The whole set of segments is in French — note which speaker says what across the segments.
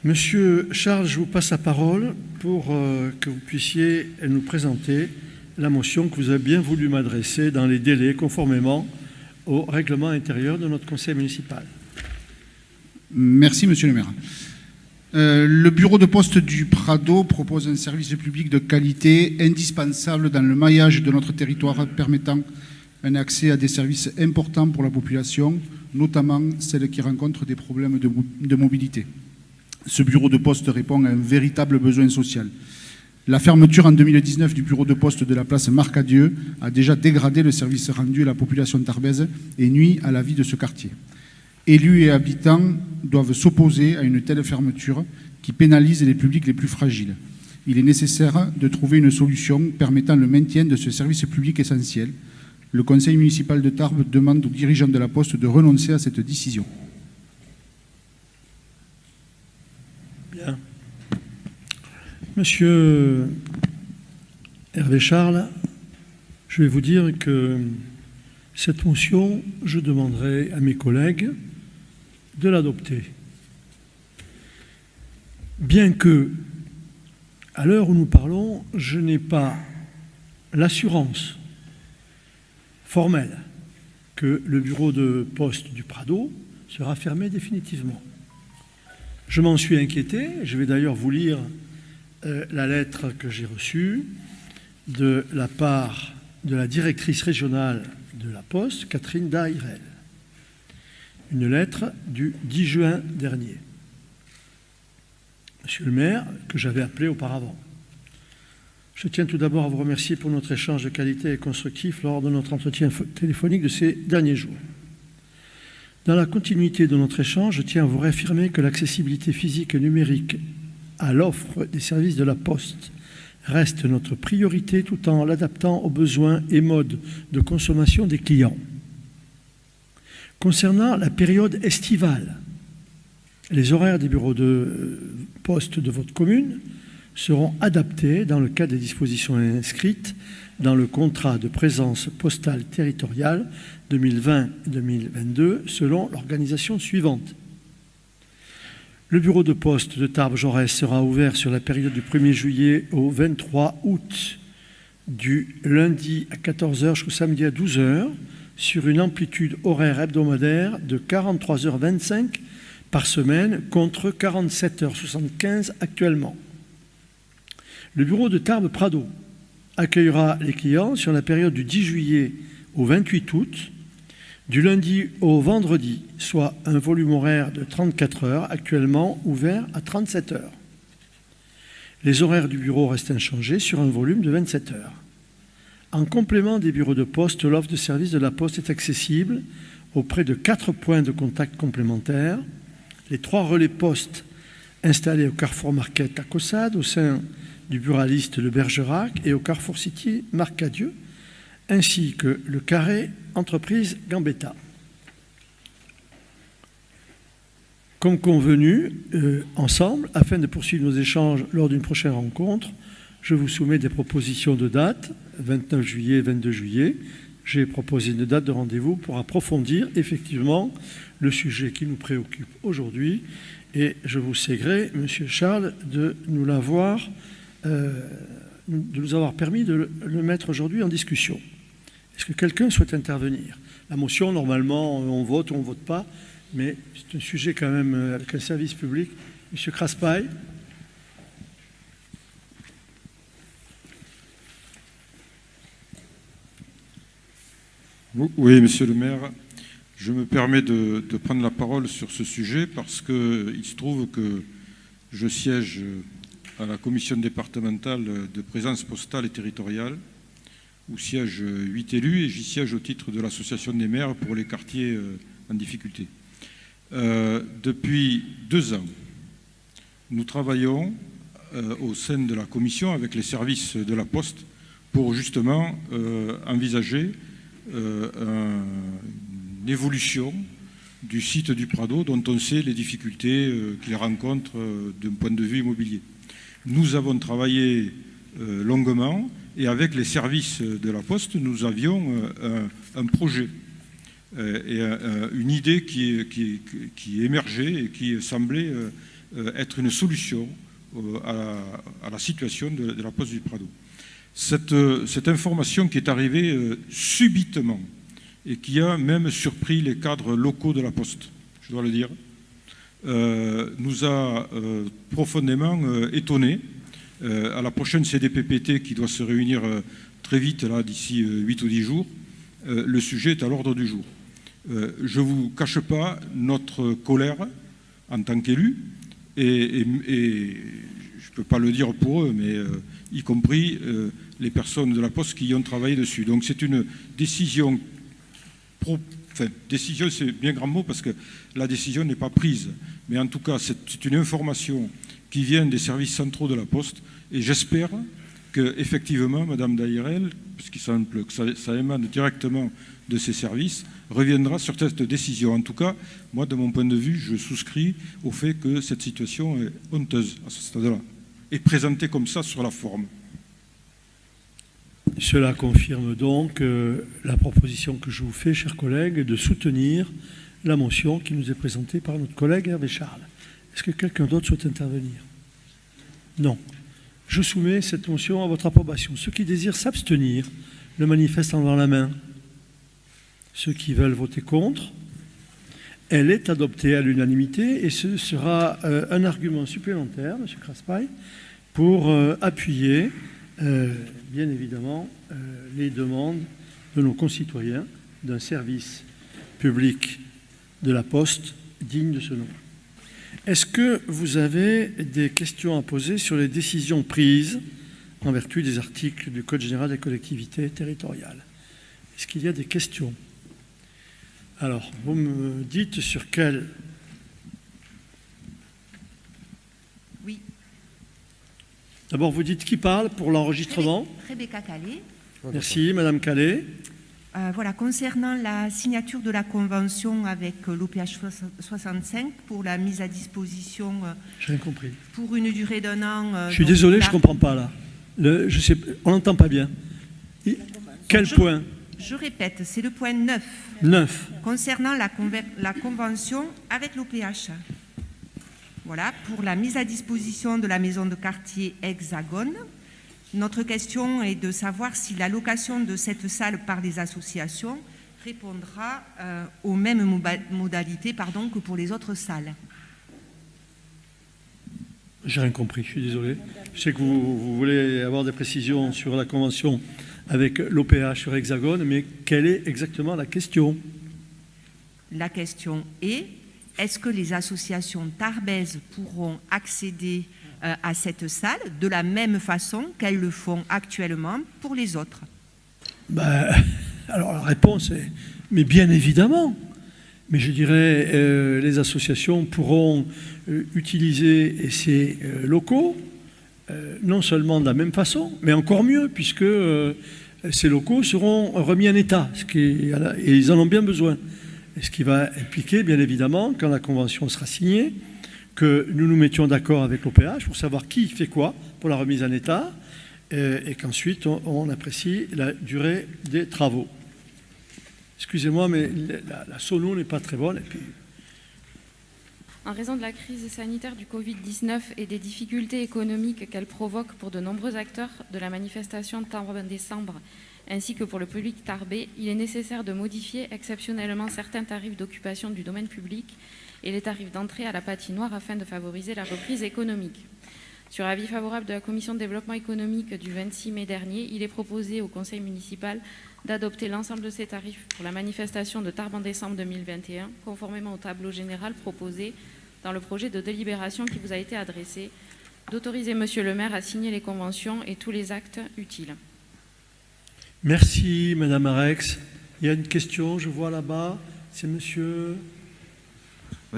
Speaker 1: Monsieur Charles, je vous passe la parole pour que vous puissiez nous présenter la motion que vous avez bien voulu m'adresser dans les délais conformément au règlement intérieur de notre conseil municipal.
Speaker 2: Merci, monsieur le maire. Le bureau de poste du Prado propose un service public de qualité indispensable dans le maillage de notre territoire, permettant un accès à des services importants pour la population, notamment celle qui rencontre des problèmes de mobilité. Ce bureau de poste répond à un véritable besoin social. La fermeture en 2019 du bureau de poste de la place Marcadieu a déjà dégradé le service rendu à la population tarbaise et nuit à la vie de ce quartier. Élus et habitants doivent s'opposer à une telle fermeture qui pénalise les publics les plus fragiles. Il est nécessaire de trouver une solution permettant le maintien de ce service public essentiel. Le conseil municipal de Tarbes demande aux dirigeants de la Poste de renoncer à cette décision.
Speaker 1: Bien. Monsieur Hervé Charles, je vais vous dire que cette motion, je demanderai à mes collègues de l'adopter. Bien que, à l'heure où nous parlons, je n'ai pas l'assurance formelle que le bureau de poste du Prado sera fermé définitivement. Je m'en suis inquiété, je vais d'ailleurs vous lire la lettre que j'ai reçue de la part de la directrice régionale de la Poste, Catherine Dairel. Une lettre du 10 juin dernier. Monsieur le maire, que j'avais appelé auparavant. Je tiens tout d'abord à vous remercier pour notre échange de qualité et constructif lors de notre entretien téléphonique de ces derniers jours. Dans la continuité de notre échange, je tiens à vous réaffirmer que l'accessibilité physique et numérique à l'offre des services de la Poste reste notre priorité tout en l'adaptant aux besoins et modes de consommation des clients. Concernant la période estivale, les horaires des bureaux de poste de votre commune seront adaptés dans le cadre des dispositions inscrites dans le contrat de présence postale territoriale 2020-2022 selon l'organisation suivante. Le bureau de poste de Tarbes-Jaurès sera ouvert sur la période du 1er juillet au 23 août, du lundi à 14h jusqu'au samedi à 12h, sur une amplitude horaire hebdomadaire de 43h25 par semaine contre 47h75 actuellement. Le bureau de Tarbes-Prado accueillera les clients sur la période du 10 juillet au 28 août, du lundi au vendredi, soit un volume horaire de 34 heures, actuellement ouvert à 37 heures. Les horaires du bureau restent inchangés sur un volume de 27 heures. En complément des bureaux de poste, l'offre de service de la Poste est accessible auprès de 4 points de contact complémentaires, les 3 relais postes installés au Carrefour Market à Caussade, au sein du buraliste Le Bergerac et au Carrefour City Marcadieu, ainsi que le carré entreprise Gambetta. Comme convenu, ensemble, afin de poursuivre nos échanges lors d'une prochaine rencontre, je vous soumets des propositions de date, 29 juillet, 22 juillet. J'ai proposé une date de rendez-vous pour approfondir effectivement le sujet qui nous préoccupe aujourd'hui. Et je vous sais, Monsieur Charles, de nous avoir permis de le mettre aujourd'hui en discussion. Est-ce que quelqu'un souhaite intervenir? La motion, normalement, on vote ou on ne vote pas, mais c'est un sujet quand même avec un service public. Monsieur Craspail.
Speaker 3: Oui, monsieur le maire, je me permets de prendre la parole sur ce sujet parce qu'il se trouve que je siège à la commission départementale de présence postale et territoriale, où siègent 8 élus, et j'y siège au titre de l'association des maires pour les quartiers en difficulté. Depuis 2 ans, nous travaillons au sein de la commission avec les services de la Poste pour justement envisager une évolution du site du Prado dont on sait les difficultés qu'il rencontre d'un point de vue immobilier. Nous avons travaillé longuement et avec les services de la Poste, nous avions un projet et une idée qui émergeait et qui semblait être une solution à la situation de la Poste du Prado. Cette information qui est arrivée subitement et qui a même surpris les cadres locaux de la Poste, je dois le dire, nous a profondément étonnés. À la prochaine CDPPT qui doit se réunir très vite, là, d'ici 8 ou 10 jours, le sujet est à l'ordre du jour. Je ne vous cache pas notre colère en tant qu'élu, et je ne peux pas le dire pour eux, mais y compris les personnes de la Poste qui y ont travaillé dessus. Donc c'est une décision, décision c'est bien grand mot parce que la décision n'est pas prise, mais en tout cas c'est une information qui vient des services centraux de la Poste, et j'espère qu'effectivement, Madame Dairel, puisqu'il semble que ça émane directement de ces services, reviendra sur cette décision. En tout cas, moi, de mon point de vue, je souscris au fait que cette situation est honteuse à ce stade-là, et présentée comme ça sur la forme.
Speaker 1: Cela confirme donc la proposition que je vous fais, chers collègues, de soutenir la motion qui nous est présentée par notre collègue Hervé Charles. Est-ce que quelqu'un d'autre souhaite intervenir? Non. Je soumets cette motion à votre approbation. Ceux qui désirent s'abstenir le manifestent en levant la main. Ceux qui veulent voter contre, elle est adoptée à l'unanimité et ce sera un argument supplémentaire, M. Craspail, pour appuyer, bien évidemment, les demandes de nos concitoyens d'un service public de la Poste digne de ce nom. Est-ce que vous avez des questions à poser sur les décisions prises en vertu des articles du Code général des collectivités territoriales? Est-ce qu'il y a des questions? Alors, vous me dites sur quel...
Speaker 4: Oui.
Speaker 1: D'abord, vous dites qui parle pour l'enregistrement?
Speaker 4: Rebecca Calais.
Speaker 1: Merci, Madame Calais.
Speaker 4: Voilà, concernant la signature de la convention avec l'OPH 65 pour la mise à disposition
Speaker 1: J'ai rien compris.
Speaker 4: pour une durée d'un an.
Speaker 1: Je suis désolé, je ne comprends pas là. On n'entend pas bien. Quel point?
Speaker 4: Je répète, c'est le point 9.
Speaker 1: 9.
Speaker 4: Concernant la convention avec l'OPH. Voilà, pour la mise à disposition de la maison de quartier Hexagone. Notre question est de savoir si la location de cette salle par les associations répondra aux mêmes modalités que pour les autres salles.
Speaker 1: J'ai rien compris, je suis désolé. Je sais que vous voulez avoir des précisions sur la convention avec l'OPH sur Hexagone, mais quelle est exactement la question?
Speaker 4: La question est, est-ce que les associations tarbaises pourront accéder à cette salle de la même façon qu'elles le font actuellement pour les autres?
Speaker 1: Alors la réponse est, mais bien évidemment. Mais je dirais, les associations pourront utiliser ces locaux, non seulement de la même façon, mais encore mieux, puisque ces locaux seront remis en état, et ils en ont bien besoin. Et ce qui va impliquer, bien évidemment, quand la convention sera signée, que nous nous mettions d'accord avec l'OPH pour savoir qui fait quoi pour la remise en état et qu'ensuite on apprécie la durée des travaux. Excusez-moi, mais la sono n'est pas très bonne. Et puis...
Speaker 5: En raison de la crise sanitaire du Covid-19 et des difficultés économiques qu'elle provoque pour de nombreux acteurs de la manifestation de Tarbes-Décembre ainsi que pour le public tarbais, il est nécessaire de modifier exceptionnellement certains tarifs d'occupation du domaine public et les tarifs d'entrée à la patinoire afin de favoriser la reprise économique. Sur avis favorable de la Commission de développement économique du 26 mai dernier, il est proposé au Conseil municipal d'adopter l'ensemble de ces tarifs pour la manifestation de Tarbes en décembre 2021, conformément au tableau général proposé dans le projet de délibération qui vous a été adressé, d'autoriser Monsieur le maire à signer les conventions et tous les actes utiles.
Speaker 1: Merci Madame Arex. Il y a une question, je vois là-bas, c'est Monsieur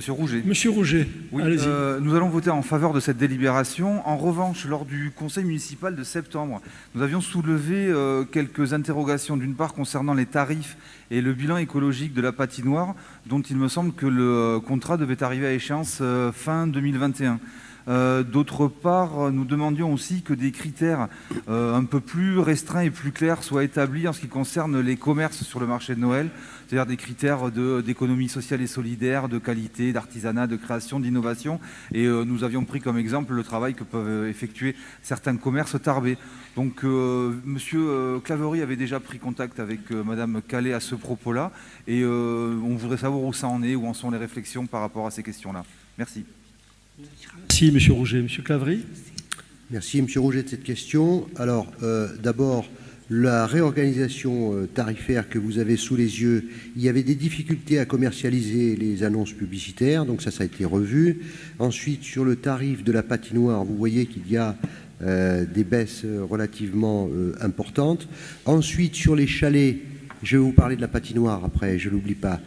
Speaker 6: Rouget.
Speaker 1: Monsieur Rouget,
Speaker 6: oui,
Speaker 1: allez-y.
Speaker 6: Nous allons voter en faveur de cette délibération. En revanche, lors du conseil municipal de septembre, nous avions soulevé quelques interrogations, d'une part concernant les tarifs et le bilan écologique de la patinoire, dont il me semble que le contrat devait arriver à échéance fin 2021. D'autre part, nous demandions aussi que des critères un peu plus restreints et plus clairs soient établis en ce qui concerne les commerces sur le marché de Noël, c'est-à-dire des critères d'économie sociale et solidaire, de qualité, d'artisanat, de création, d'innovation. Et nous avions pris comme exemple le travail que peuvent effectuer certains commerces tarbés. Donc, Monsieur Claverie avait déjà pris contact avec Madame Calais à ce propos-là, et on voudrait savoir où ça en est, où en sont les réflexions par rapport à ces questions-là. Merci.
Speaker 1: Merci, M. Rouget. M. Claverie.
Speaker 7: Merci, M. Rouget, de cette question. Alors, d'abord, la réorganisation tarifaire que vous avez sous les yeux, il y avait des difficultés à commercialiser les annonces publicitaires, donc ça a été revu. Ensuite, sur le tarif de la patinoire, vous voyez qu'il y a des baisses relativement importantes. Ensuite, sur les chalets, je vais vous parler de la patinoire après, je ne l'oublie pas.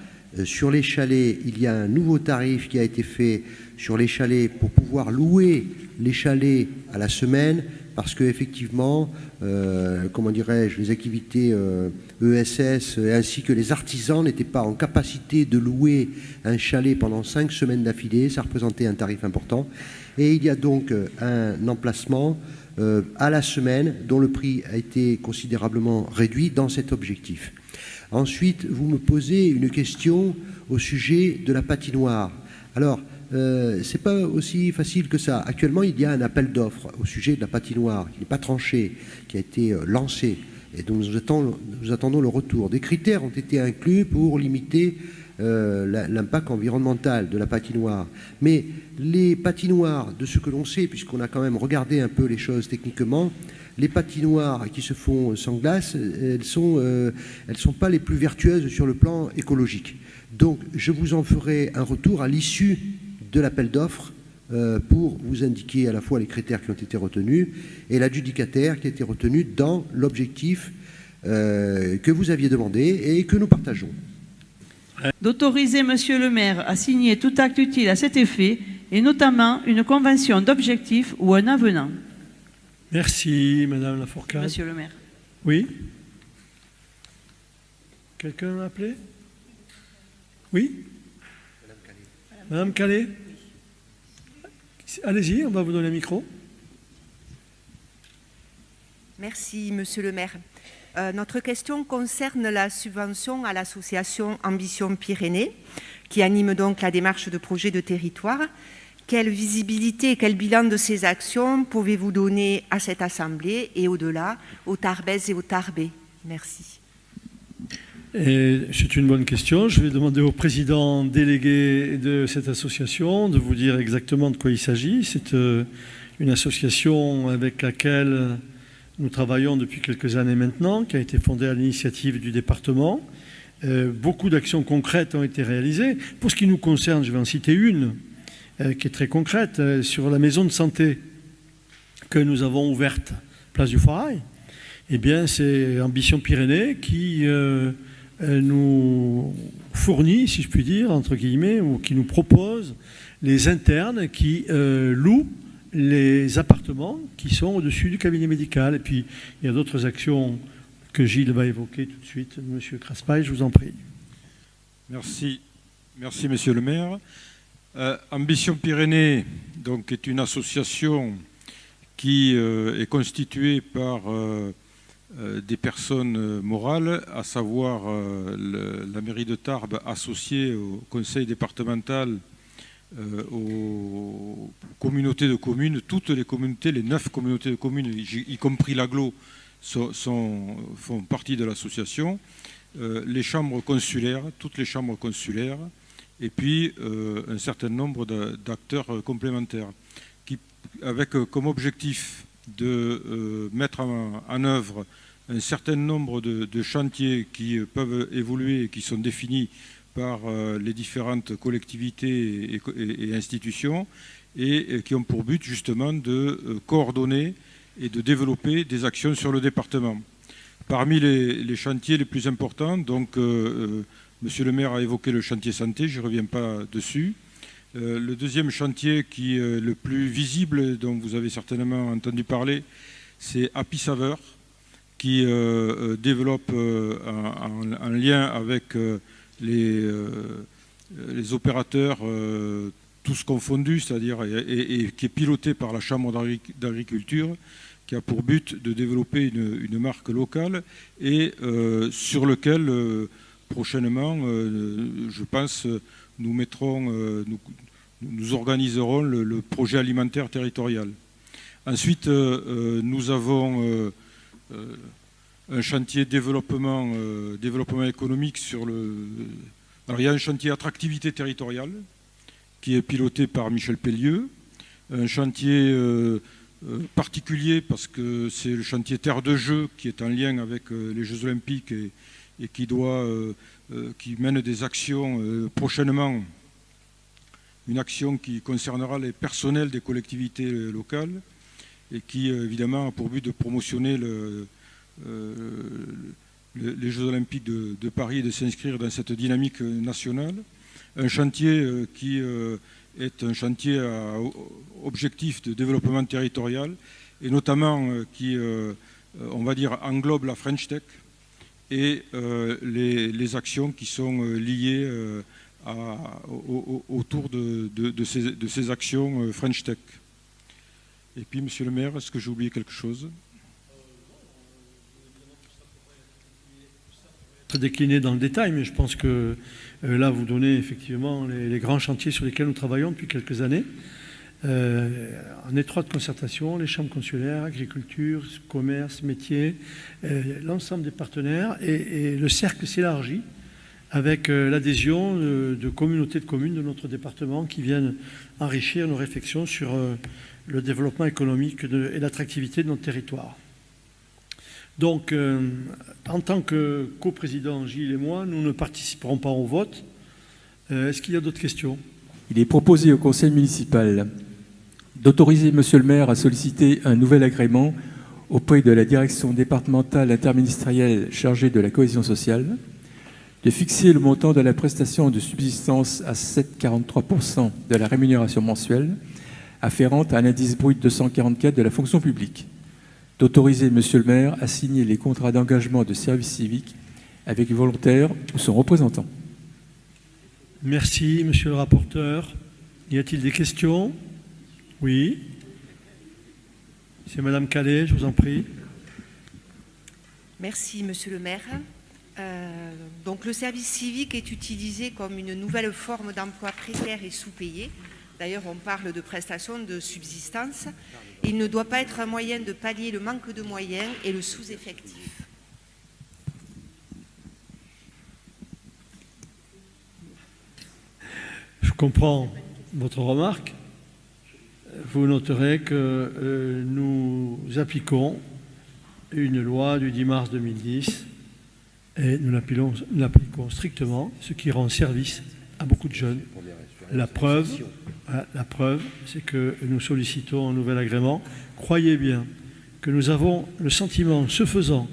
Speaker 7: Sur les chalets, il y a un nouveau tarif qui a été fait sur les chalets pour pouvoir louer les chalets à la semaine, parce qu'effectivement, comment dirais-je, les activités ESS ainsi que les artisans n'étaient pas en capacité de louer un chalet pendant 5 semaines d'affilée. Ça représentait un tarif important. Et il y a donc un emplacement à la semaine dont le prix a été considérablement réduit dans cet objectif. Ensuite, vous me posez une question au sujet de la patinoire. Alors, ce n'est pas aussi facile que ça. Actuellement, il y a un appel d'offres au sujet de la patinoire qui n'est pas tranché, qui a été lancé et dont nous attendons le retour. Des critères ont été inclus pour limiter l'impact environnemental de la patinoire. Mais les patinoires, de ce que l'on sait, puisqu'on a quand même regardé un peu les choses techniquement, les patinoires qui se font sans glace, elles sont pas les plus vertueuses sur le plan écologique. Donc, je vous en ferai un retour à l'issue de l'appel d'offres pour vous indiquer à la fois les critères qui ont été retenus et l'adjudicataire qui a été retenu dans l'objectif que vous aviez demandé et que nous partageons.
Speaker 8: D'autoriser Monsieur le maire à signer tout acte utile à cet effet, et notamment une convention d'objectifs ou un avenant.
Speaker 1: Merci, Madame Lafourcade.
Speaker 8: Monsieur le maire.
Speaker 1: Oui. Quelqu'un a appelé? Oui. Madame Calais. Allez-y, on va vous donner le micro.
Speaker 4: Merci, Monsieur le maire. Notre question concerne la subvention à l'association Ambition Pyrénées, qui anime donc la démarche de projet de territoire. Quelle visibilité et quel bilan de ces actions pouvez-vous donner à cette assemblée et au-delà, aux Tarbaises et aux Tarbais? Merci.
Speaker 1: C'est une bonne question. Je vais demander au président délégué de cette association de vous dire exactement de quoi il s'agit. C'est une association avec laquelle nous travaillons depuis quelques années maintenant, qui a été fondée à l'initiative du département. Beaucoup d'actions concrètes ont été réalisées. Pour ce qui nous concerne, je vais en citer une qui est très concrète, sur la maison de santé que nous avons ouverte, place du Foirail. Eh bien, c'est Ambition Pyrénées qui nous fournit, si je puis dire, entre guillemets, ou qui nous propose les internes qui louent les appartements qui sont au-dessus du cabinet médical. Et puis, il y a d'autres actions que Gilles va évoquer tout de suite. Monsieur Craspail, je vous en prie.
Speaker 3: Merci. Merci, Monsieur le maire. Ambition Pyrénées donc, est une association qui est constituée par des personnes morales, à savoir la mairie de Tarbes associée au conseil départemental, aux communautés de communes, toutes les communautés, les 9 communautés de communes, y compris l'agglo, font partie de l'association, les chambres consulaires, toutes les chambres consulaires, et puis un certain nombre d'acteurs complémentaires, qui, avec comme objectif de mettre en œuvre un certain nombre de chantiers qui peuvent évoluer et qui sont définis par les différentes collectivités et institutions, et qui ont pour but justement de coordonner et de développer des actions sur le département. Parmi les chantiers les plus importants, donc Monsieur le maire a évoqué le chantier santé, je ne reviens pas dessus. Le deuxième chantier qui est le plus visible, dont vous avez certainement entendu parler, c'est Happy Saveur, qui développe en lien avec les opérateurs tous confondus, c'est-à-dire et qui est piloté par la Chambre d'agriculture, qui a pour but de développer une marque locale et sur lequel prochainement, je pense, nous organiserons le projet alimentaire territorial. Ensuite, nous avons un chantier développement économique sur le... Alors, il y a un chantier attractivité territoriale qui est piloté par Michel Pellieu, un chantier particulier parce que c'est le chantier Terre de Jeux qui est en lien avec les Jeux Olympiques et qui mène des actions prochainement, une action qui concernera les personnels des collectivités locales et qui évidemment a pour but de promotionner les Jeux Olympiques de Paris et de s'inscrire dans cette dynamique nationale. Un chantier qui est un chantier à objectif de développement territorial et notamment qui, on va dire, englobe la French Tech et les actions qui sont liées autour de ces actions French Tech. Et puis, Monsieur le maire, est-ce que j'ai oublié quelque chose ?
Speaker 1: Décliné dans le détail, mais je pense que là, vous donnez effectivement les grands chantiers sur lesquels nous travaillons depuis quelques années, en étroite concertation, les chambres consulaires, agriculture, commerce, métiers, l'ensemble des partenaires, et le cercle s'élargit avec l'adhésion de communautés de communes de notre département qui viennent enrichir nos réflexions sur le développement économique et l'attractivité de notre territoire. Donc, en tant que coprésident, Gilles et moi, nous ne participerons pas au vote. Est-ce qu'il y a d'autres questions ?
Speaker 9: Il est proposé au conseil municipal d'autoriser Monsieur le maire à solliciter un nouvel agrément auprès de la direction départementale interministérielle chargée de la cohésion sociale, de fixer le montant de la prestation de subsistance à 7,43% de la rémunération mensuelle afférente à l'indice brut 244 de la fonction publique, d'autoriser Monsieur le maire à signer les contrats d'engagement de service civique avec le volontaire ou son représentant.
Speaker 1: Merci, Monsieur le rapporteur. Y a-t-il des questions ? Oui. C'est Madame Calais, je vous en prie.
Speaker 4: Merci, Monsieur le maire. Donc, le service civique est utilisé comme une nouvelle forme d'emploi précaire et sous-payé. D'ailleurs, on parle de prestations de subsistance. Il ne doit pas être un moyen de pallier le manque de moyens et le sous-effectif.
Speaker 1: Je comprends votre remarque. Vous noterez que nous appliquons une loi du 10 mars 2010 et nous l'appliquons strictement, ce qui rend service à beaucoup de jeunes. La preuve, c'est que nous sollicitons un nouvel agrément. Croyez bien que nous avons le sentiment, ce faisant,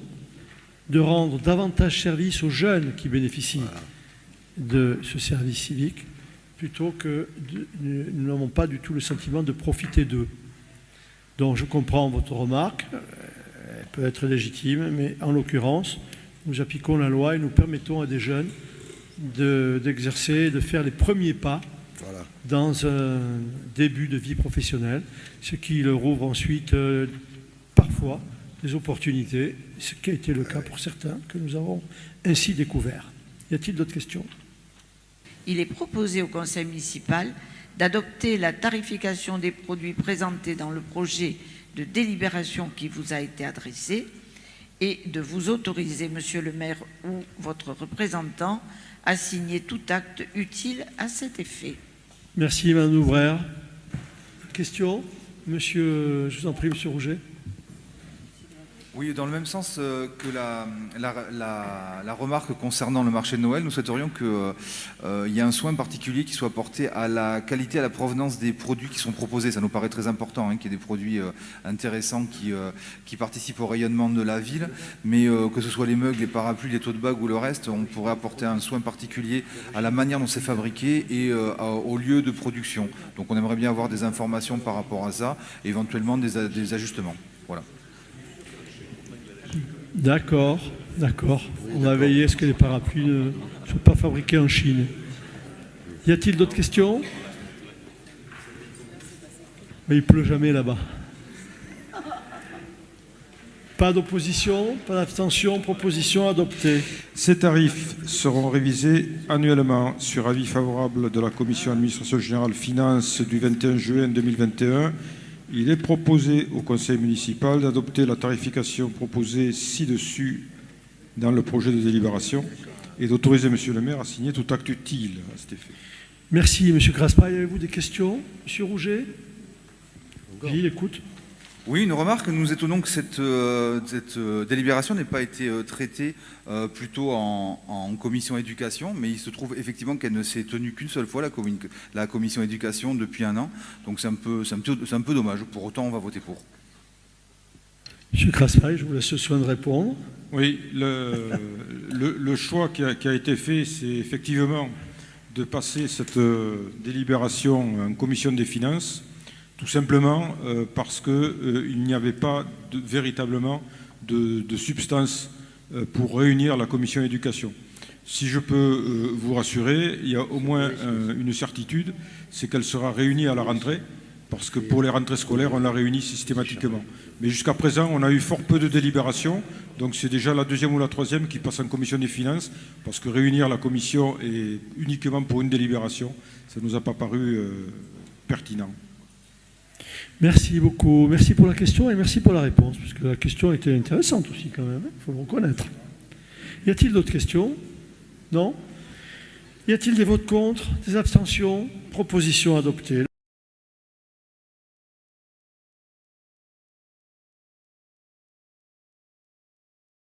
Speaker 1: de rendre davantage service aux jeunes qui bénéficient de ce service civique, plutôt que nous n'avons pas du tout le sentiment de profiter d'eux. Donc je comprends votre remarque, elle peut être légitime, mais en l'occurrence, nous appliquons la loi et nous permettons à des jeunes d'exercer, de faire les premiers pas dans un début de vie professionnelle, ce qui leur ouvre ensuite parfois des opportunités, ce qui a été le cas pour certains, que nous avons ainsi découvert. Y a-t-il d'autres questions ?
Speaker 10: Il est proposé au conseil municipal d'adopter la tarification des produits présentés dans le projet de délibération qui vous a été adressé et de vous autoriser, Monsieur le maire ou votre représentant, à signer tout acte utile à cet effet.
Speaker 1: Merci, Madame Nouvrère. Question ? Monsieur, je vous en prie, Monsieur Rouget.
Speaker 6: Oui, dans le même sens que la remarque concernant le marché de Noël, nous souhaiterions qu'il y ait un soin particulier qui soit porté à la qualité, à la provenance des produits qui sont proposés. Ça nous paraît très important, qu'il y ait des produits intéressants qui participent au rayonnement de la ville, mais que ce soit les mugs, les parapluies, les tote bags ou le reste, on pourrait apporter un soin particulier à la manière dont c'est fabriqué et au lieu de production. Donc on aimerait bien avoir des informations par rapport à ça, et éventuellement des ajustements. Voilà.
Speaker 1: D'accord. On va veiller à ce que les parapluies ne soient pas fabriqués en Chine. Y a-t-il d'autres questions ? Il pleut jamais là-bas. Pas d'opposition, pas d'abstention, proposition adoptée.
Speaker 3: Ces tarifs seront révisés annuellement sur avis favorable de la Commission administration générale finances du 21 juin 2021. Il est proposé au Conseil municipal d'adopter la tarification proposée ci-dessus dans le projet de délibération et d'autoriser Monsieur le maire à signer tout acte utile à cet effet.
Speaker 1: Merci, M. Craspaille. Avez-vous des questions? M. Rouget? Gilles, écoute.
Speaker 6: Oui, une remarque. Nous nous étonnons que cette délibération n'ait pas été traitée plutôt en commission éducation, mais il se trouve effectivement qu'elle ne s'est tenue qu'une seule fois, la commission éducation, depuis 1 an. Donc c'est un peu dommage. Pour autant, on va voter pour.
Speaker 1: M. Craspaille, je vous laisse le soin de répondre.
Speaker 3: Oui, le choix qui a été fait, c'est effectivement de passer cette délibération en commission des finances, tout simplement parce qu'il n'y avait pas véritablement de substance pour réunir la commission éducation. Si je peux vous rassurer, il y a au moins une certitude, c'est qu'elle sera réunie à la rentrée, parce que pour les rentrées scolaires, on la réunit systématiquement. Mais jusqu'à présent, on a eu fort peu de délibérations, donc c'est déjà la 2e ou la 3e qui passe en commission des finances, parce que réunir la commission est uniquement pour une délibération, ça ne nous a pas paru pertinent.
Speaker 1: Merci beaucoup. Merci pour la question et merci pour la réponse, parce que la question était intéressante aussi quand même, il faut le reconnaître. Y a-t-il d'autres questions? Non? Y a-t-il des votes contre, des abstentions? Proposition adoptée.